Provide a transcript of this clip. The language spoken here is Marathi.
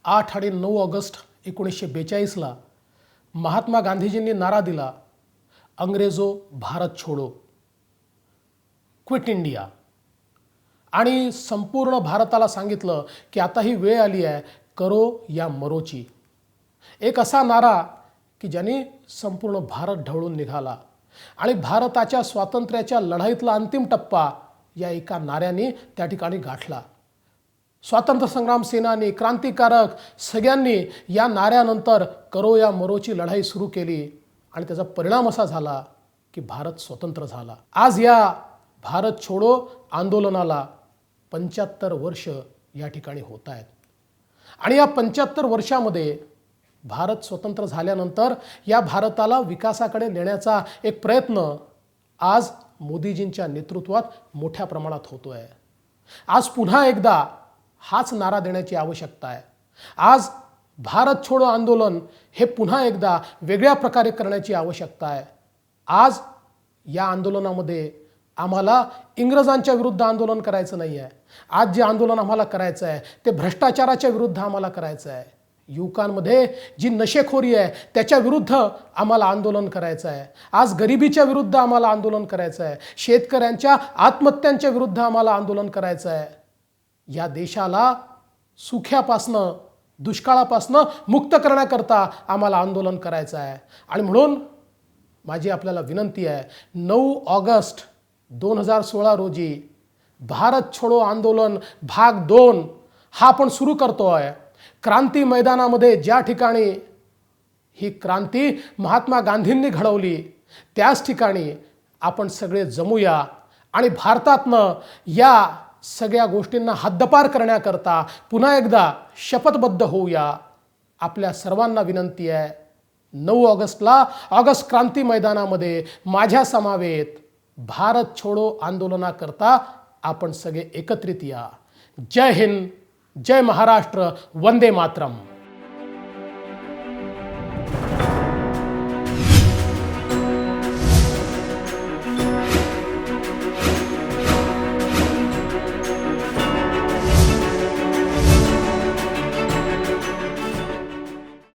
8 आणि 9 ऑगस्ट 1942ला महात्मा गांधीजींनी नारा दिला, अंग्रेजो भारत छोडो, क्विट इंडिया। आणि संपूर्ण भारताला सांगितलं की आता ही वेळ आली आहे करो या मरोची। एक असा नारा की ज्याने संपूर्ण भारत ढवळून निघाला आणि भारताच्या स्वातंत्र्याच्या लढाईतला अंतिम टप्पा या एका नाऱ्याने त्या ठिकाणी गाठला। स्वातंत्र्य संग्राम सेनानी, क्रांतिकारक सगळ्यांनी या नाऱ्यानंतर करो या मरोची लढाई सुरू केली आणि त्याचा परिणाम असा झाला की भारत स्वतंत्र झाला। आज या भारत छोडो आंदोलनाला 75 वर्ष या ठिकाणी होत आहेत आणि या 75 वर्षामध्ये भारत स्वतंत्र झाल्यानंतर या भारताला विकासाकडे नेण्याचा एक प्रयत्न आज मोदीजींच्या नेतृत्वात मोठ्या प्रमाणात होतोय। आज पुन्हा एकदा हाच नारा देण्याची आवश्यकता आहे। आज भारत छोडो आंदोलन हे पुन्हा एकदा वेगळ्या प्रकारे करण्याची आवश्यकता आहे। आज या आंदोलनामध्ये आम्हाला इंग्रजांच्या विरुद्ध आंदोलन करायचं नाही आहे। आज जे आंदोलन आम्हाला करायचं आहे ते भ्रष्टाचाराच्या विरुद्ध आम्हाला करायचं आहे। युवकांमध्ये जी नशेखोरी आहे त्याच्या विरुद्ध आम्हाला आंदोलन करायचं आहे। आज गरिबीच्या विरुद्ध आम्हाला आंदोलन करायचं आहे। शेतकऱ्यांच्या आत्महत्यांच्या विरुद्ध आम्हाला आंदोलन करायचं आहे। या देशाला सुख्यापासनं, दुष्काळापासनं मुक्त करण्याकरता आम्हाला आंदोलन करायचं आहे। आणि म्हणून माझी आपल्याला विनंती आहे, 9 ऑगस्ट 2016 रोजी भारत छोडो आंदोलन भाग 2 हा आपण सुरू करतोय। क्रांती मैदानामध्ये ज्या ठिकाणी ही क्रांती महात्मा गांधींनी घडवली त्याच ठिकाणी आपण सगळे जमूया आणि भारतातनं या सगळ्या गोष्टींना हद्दपार करण्याकरता पुन्हा एकदा शपथबद्ध होऊया। आपल्या सर्वांना विनंती आहे, 9 ऑगस्टला ऑगस्ट क्रांती मैदानामध्ये माझ्या समवेत भारत छोडो आंदोलनाकरता आपण सगळे एकत्रित या। जय हिंद, जय महाराष्ट्र, वंदे मातरम।